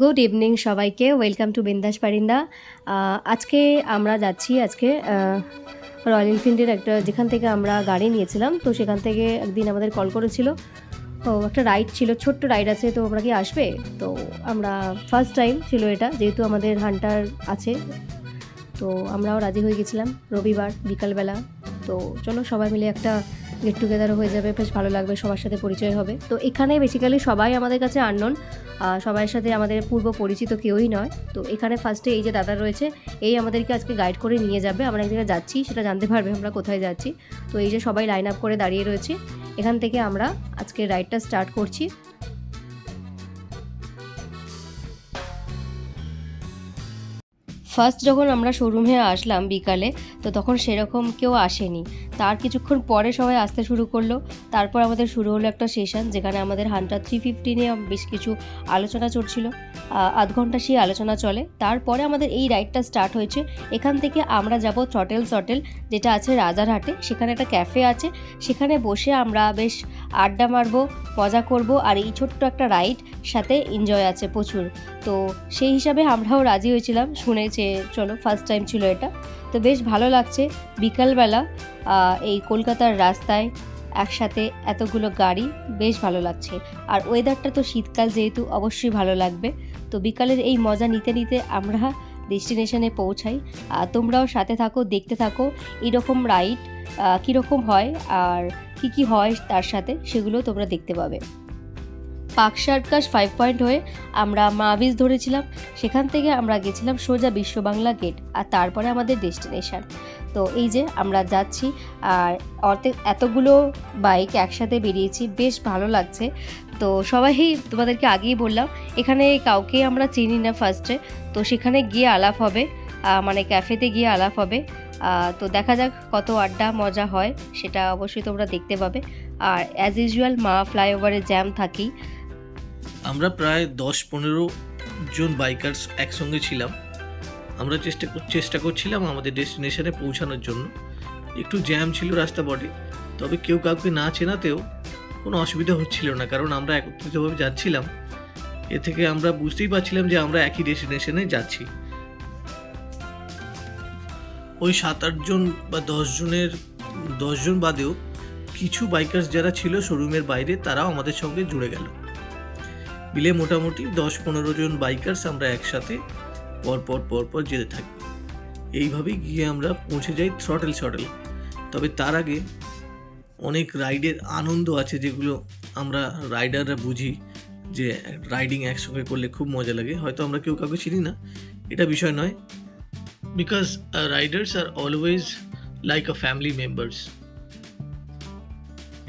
Good evening সবাইকে, welcome to বিন্দাস পারিন্দা। আজকে আমরা যাচ্ছি রয়্যাল এনফিল্ডের একটা যেখান থেকে আমরা গাড়ি নিয়েছিলাম, তো সেখান থেকে একদিন আমাদের কল করেছিল। তো একটা রাইড ছিল, ছোট্ট রাইড আছে, তো আমরা কি আসবে? তো আমরা ফার্স্ট টাইম ছিল এটা, যেহেতু আমাদের হান্টার আছে, তো আমরাও রাজি হয়ে গেছিলাম। রবিবার বিকালবেলা, তো চলো সবাই মিলে একটা গেট টুগেদারও হয়ে যাবে, বেশ ভালো লাগবে, সবার সাথে পরিচয় হবে। তো এখানে বেসিক্যালি সবাই আমাদের কাছে আননোন, সবার সাথে আমাদের পূর্ব পরিচিত কেউই নয়। তো এখানে ফার্স্টে এই যে দাদা রয়েছে, এই আমাদেরকে আজকে গাইড করে নিয়ে যাবে। আমরা এক জায়গায় যাচ্ছি, সেটা জানতে পারবে আমরা কোথায় যাচ্ছি। তো এই যে সবাই লাইন আপ করে দাঁড়িয়ে রয়েছে, এখান থেকে আমরা আজকে রাইডটা স্টার্ট করছি। ফার্স্ট যখন আমরা শোরুমে আসলাম বিকালে, তো তখন সেরকম কেউ আসেনি। তার কিছুক্ষণ পরে সবাই আসতে শুরু করলো। তারপর আমাদের শুরু হলো একটা সেশন, যেখানে আমাদের হান্টার 350 নিয়ে বেশ কিছু আলোচনা চলছিল। আধ ঘন্টা সেই আলোচনা চলে, তারপরে আমাদের এই রাইডটা স্টার্ট হয়েছে। এখান থেকে আমরা যাব থ্রটেল, যেটা আছে রাজারহাটে। সেখানে একটা ক্যাফে আছে, সেখানে বসে আমরা বেশ আড্ডা মারবো, মজা করব। আর এই ছোট্ট একটা রাইড সাথে এনজয় আছে প্রচুর। তো সেই হিসাবে আমরাও রাজি হয়েছিলাম, শুনেছে চলো, ফার্স্ট টাইম ছিল এটা। তো বেশ ভালো লাগছে বিকালবেলা এই কলকাতার রাস্তায় একসাথে এতগুলো গাড়ি, বেশ ভালো লাগছে। আর ওয়েদারটা তো শীতকাল যেহেতু, অবশ্যই ভালো লাগবে। তো বিকালের এই মজা নিতে নিতে আমরা ডেস্টিনেশনে পৌঁছাই। তোমরাও সাথে থাকো, দেখতে থাকো এরকম রাইড কীরকম হয় আর কি হয় তার সাথে, সেগুলো তোমরা দেখতে পাবে। পার্ক সার্কাস 5 পয়েন্ট হয়ে আমরা মাভিস ধরেছিলাম, সেখান থেকে আমরা গেছিলাম সোজা বিশ্ব বাংলা গেট, আর তারপরে আমাদের ডেস্টিনেশন। তো এই যে আমরা যাচ্ছি, আর এতগুলো বাইক একসাথে বেরিয়েছি, বেশ ভালো লাগছে। তো সবাই, তোমাদেরকে আগেই বললাম, এখানে কাউকে আমরা চিনি না ফার্স্টে। তো সেখানে গিয়ে আলাপ হবে, মানে ক্যাফেতে গিয়ে আলাপ হবে। তো দেখা যাক কত আড্ডা মজা হয়, সেটা অবশ্যই তোমরা দেখতে পাবে। আর অ্যাজ ইউজুয়াল মা ফ্লাইওভারে জ্যাম থাকি। আমরা প্রায় 10-15 জন বাইকার্স একসঙ্গে ছিলাম। আমরা চেষ্টা করছিলাম আমাদের ডেস্টিনেশনে পৌঁছানোর জন্য। একটু জ্যাম ছিল রাস্তা বটে, তবে কেউ কাউকে না চেনাতেও কোনো অসুবিধা হচ্ছিল না, কারণ আমরা একত্রিতভাবে যাচ্ছিলাম। এ থেকে আমরা বুঝতেই পারছিলাম যে আমরা একই ডেস্টিনেশনে যাচ্ছি। ওই 7-8 জন বা 10 জন বাদেও কিছু বাইকার্স যারা ছিল শোরুমের বাইরে, তারাও আমাদের সঙ্গে জুড়ে গেল। মিলে মোটামুটি 10-15 জন বাইকার্স আমরা একসাথে পরপর যেতে থাকি। এইভাবেই গিয়ে আমরা পৌঁছে যাই থ্রটেল। তবে তার আগে অনেক রাইডের আনন্দ আছে, যেগুলো আমরা রাইডাররা বুঝি যে রাইডিং একসঙ্গে করলে খুব মজা লাগে। হয়তো আমরা কেউ কাউকে চিনি না, এটা বিষয় নয়, because riders are always like a family members.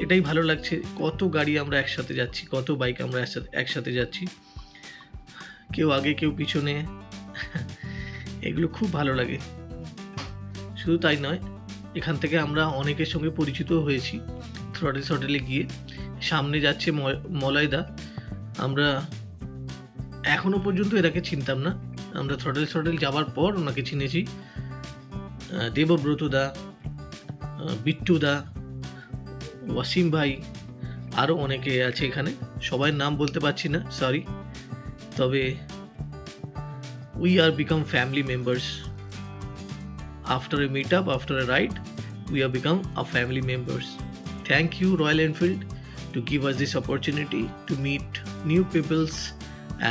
এটাই ভালো লাগছে, কত গাড়ি আমরা একসাথে যাচ্ছি, কত বাইক আমরা একসাথে যাচ্ছি, কেউ আগে কেউ পিছনে, এগুলো খুব ভালো লাগে। শুধু তাই নয়, এখান থেকে আমরা অনেকের সঙ্গে পরিচিত হয়েছি। থ্রটেলে গিয়ে সামনে যাচ্ছে মলয়দা। আমরা এখনো পর্যন্ত এটাকে চিনতাম না, আমরা থ্রটেল যাওয়ার পর ওনাকে চিনেছি। দেবব্রত দা, বিট্টু দা, ওয়াসিম ভাই, আরও অনেকে আছে এখানে, সবাই নাম বলতে পারছি না, সরি। তবে we are become family members. After a meetup, after a ride, we have become a family members. Thank you Royal Enfield to give us this opportunity to meet new peoples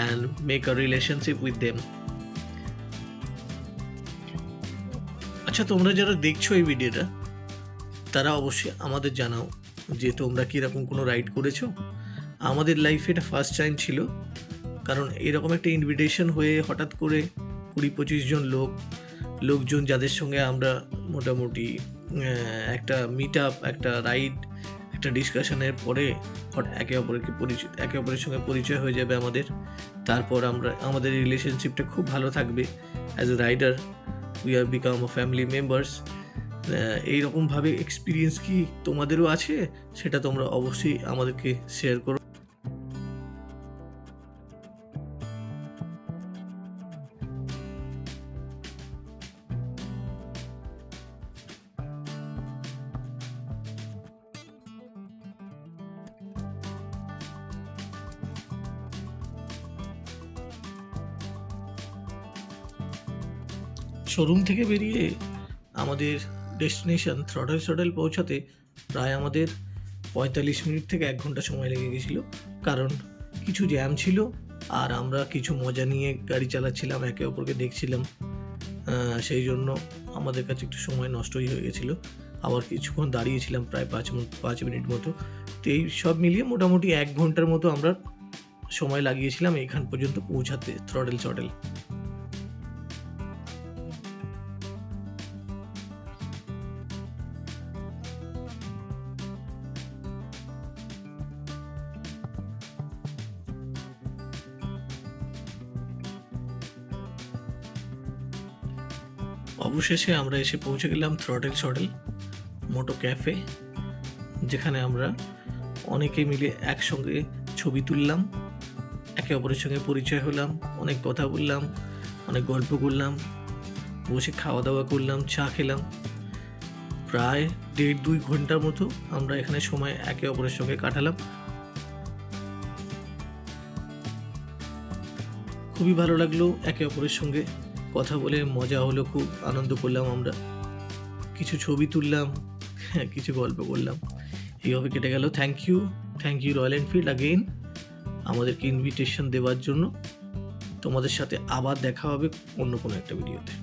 and make a relationship with them. আচ্ছা, তোমরা যারা দেখছো এই ভিডিওটা, তারা অবশ্যই আমাদের জানাও যে তোমরা কীরকম কোনো রাইড করেছো। আমাদের লাইফে এটা ফার্স্ট টাইম ছিল, কারণ এরকম একটা ইনভিটেশন হয়ে হঠাৎ করে 20-25 জন লোকজন, যাদের সঙ্গে আমরা মোটামুটি একটা মিট আপ, একটা রাইড, একটা ডিসকাশনের পরে একে অপরের সঙ্গে পরিচয় হয়ে যাবে আমাদের। তারপর আমাদের রিলেশনশিপটা খুব ভালো থাকবে। As a rider we are become a family members. এইরকমভাবে এক্সপিরিয়েন্স কি তোমাদেরও আছে, সেটা তোমরা অবশ্যই আমাদেরকে শেয়ার করো। শোরুম থেকে বেরিয়ে আমাদের ডেস্টিনেশন থ্রটল পৌঁছাতে প্রায় আমাদের 45 মিনিট থেকে 1 ঘন্টা সময় লেগে গেছিলো, কারণ কিছু জ্যাম ছিল আর আমরা কিছু মজা নিয়ে গাড়ি চালাচ্ছিলাম, একে অপরকে দেখছিলাম, সেই জন্য আমাদের কাছে একটু সময় নষ্টই হয়ে গেছিলো। আবার কিছুক্ষণ দাঁড়িয়েছিলাম প্রায় 5 মিনিট মতো। তো এই সব মিলিয়ে মোটামুটি 1 ঘন্টার মতো আমরা সময় লাগিয়েছিলাম এইখান পর্যন্ত পৌঁছাতে থ্রটল। অবশেষে আমরা এসে পৌঁছে গেলাম থ্রটল মোটো ক্যাফে, যেখানে আমরা অনেকে মিলে একসঙ্গে ছবি তুললাম, একে অপরের সঙ্গে পরিচয় হলাম, অনেক কথা বললাম, অনেক গল্প করলাম, বসে খাওয়া দাওয়া করলাম, চা খেলাম। প্রায় 1.5-2 ঘন্টার মতো আমরা এখানে সময় একে অপরের সঙ্গে কাটালাম। খুবই ভালো লাগলো একে অপরের সঙ্গে কথা বলে, মজা হলো, খুব আনন্দ করলাম আমরা, কিছু ছবি তুললাম, কিছু গল্প করলাম, এইভাবে কেটে গেল। Thank you Royal Enfield again আমাদেরকে ইনভিটেশন দেওয়ার জন্য। তোমাদের সাথে আবার দেখা হবে অন্য কোনো একটা ভিডিওতে।